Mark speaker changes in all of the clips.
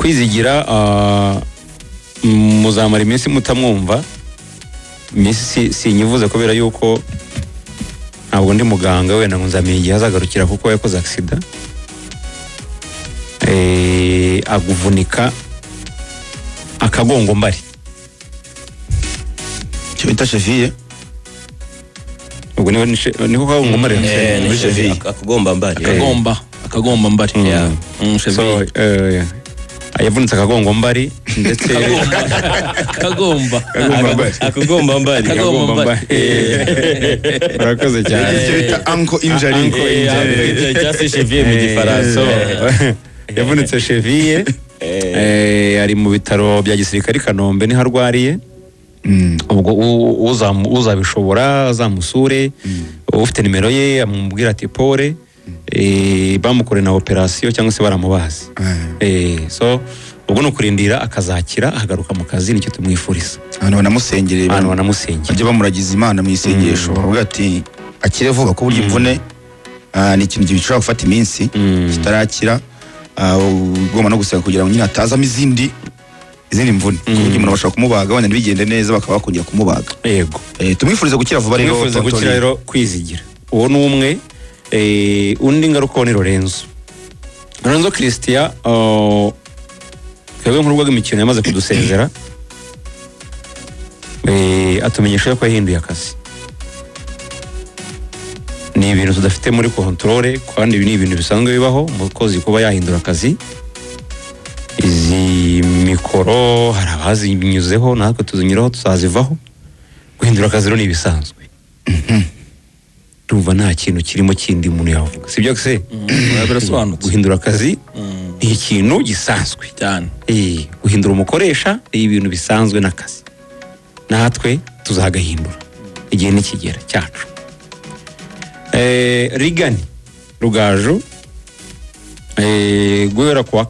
Speaker 1: Kwizigira muzamara iminsi mutamwumva, iminsi sinyivuze kubera yuko ntabwo ndi muganga, wenda ngo nzamenye igihe azagarukira kuko yakoze accident, aguvunika akagongo mbari,
Speaker 2: cyo bita cheville.
Speaker 1: ubwo niko kagongo mbari,
Speaker 3: akagomba mbari,
Speaker 4: akagomba mbari,
Speaker 1: so yavunitse akagongo mbari ndetse
Speaker 3: akagomba mbari
Speaker 1: urakoze cyane,
Speaker 2: cyo bita ankle injury,
Speaker 3: cyase cheville mu gifaransa.
Speaker 1: yavunitse cheville, ari mu bitaro bya gisirikare i Kanombe niho arwariye. ubwo uzabishobora azamusure, ufite nimero ye amubwira ati pole, bamukore na operation cyangwa se baramubazi. So ubwo no kurindira akazakira ahagaruka mu kazi, nicyo tumwifuriza.
Speaker 2: abantu banamusengere,
Speaker 1: bajye
Speaker 2: bamuragiza Imana mu isengesho, bavuga ati akire vuba ko burya imvune ni ikintu gishobora gufata iminsi kitarakira, ugomba no gusenga kugira ngo nyine atazamo izindi mvune, kuburyo umuntu bashaka kumubaga wenda ntibigende neza bakaba bakongera kumubaga.
Speaker 1: Yego,
Speaker 2: tumwifuriza gukira vuba rero.
Speaker 1: tumwifuriza gukira rero, Kwizigira uwo ni umwe. Undi ngaruka ni Lorenzo Christian, twebwe nk'urubuga rw'imikino yamaze kudusezera, atumenyesha ko yahinduye akazi. Ni ibintu tudafite muri controle, kandi ibi ni ibintu bisanzwe bibaho umukozi kuba yahindura akazi. Izi mikoro hari abazinyuzeho, natwe tuzinyuraho tuzazivaho. Guhindura akazi rero ni ibisanzwe. Ndumva nta kintu kirimo kindi umuntu yavuga, sibyo se?
Speaker 4: Birasobanutse.
Speaker 1: Guhindura akazi ni ikintu gisanzwe
Speaker 4: cyane.
Speaker 1: Guhindura umukoresha ni ibintu bisanzwe n'akazi, natwe tuzagahindura igihe nikigera cyacu. Rigani Rugaju, guhera ku wa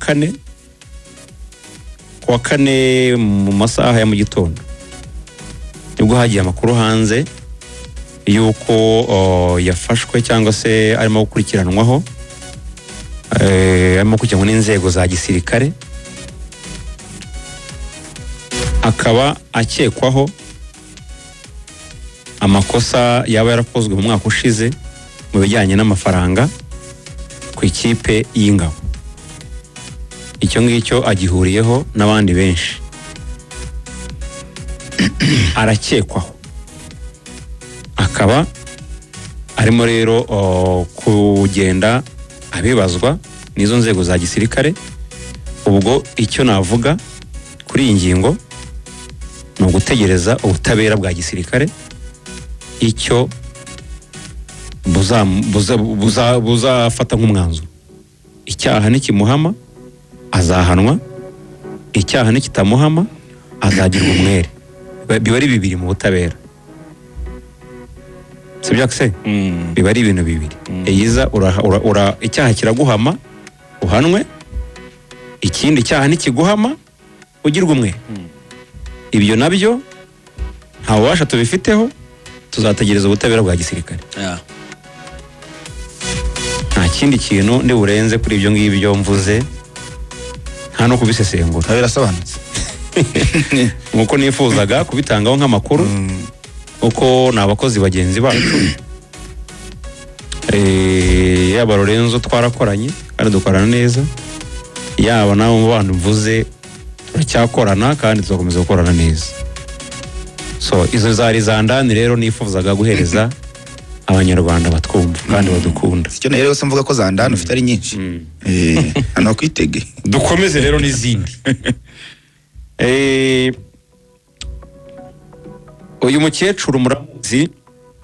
Speaker 1: kane mu masaha ya mu gitondo nibwo hagiye amakuru hanze yuko yafashwe cyangwa se arimo gukurikiranwaho, arimo kujyanwa n'inzego za gisirikare, akaba akekwaho amakosa yaba yarakozwe mu mwaka ushize mu bijyanye n'amafaranga ku ikipe y'Ingabo. Icyo ngicyo agihuriyeho n'abandi benshi, arakekwaho, akaba arimo rero kugenda abibazwa n'izo nzego za gisirikare. Ubwo icyo navuga kuri iyi ngingo ni ugutegereza ubutabera bwa gisirikare icyo buzafata nk'umwanzuro. Icyaha nikimuhama azahanwa, icyaha nikitamuhama azagirwa umwere. Biba ari bibiri mu butabera, sibyo se? Biba ari ibintu bibiri. Eyiza icyaha kiraguhama uhanwe, ikindi cyaha nikiguhama ugirwa umwere. Ibyo nabyo nta bubasha tubifiteho, tuzategereza ubutabera bwa gisirikare. Nta kindi kintu ndi burenze kuri ibyo ngibyo mvuze, nta no kubisesengura.
Speaker 2: Birasobanutse
Speaker 1: nkuko nifuzaga kubitangaho nk'amakuru, uko ni abakozi bagenzi bacu. Yaba Lorenzo twarakoranye kandi dukorana neza, yaba nawe mu bantu mvuze turacyakorana kandi tuzakomeza gukorana neza. So izo zari zandani rero nifuzaga guhereza abanyarwanda batwumva kandi badukunda.
Speaker 2: Icyo rero se mvuga ko zandani ufite ari nyinshi, hano kwitege.
Speaker 1: Dukomeze rero n'izindi. Uyu mukecuru muramuzi,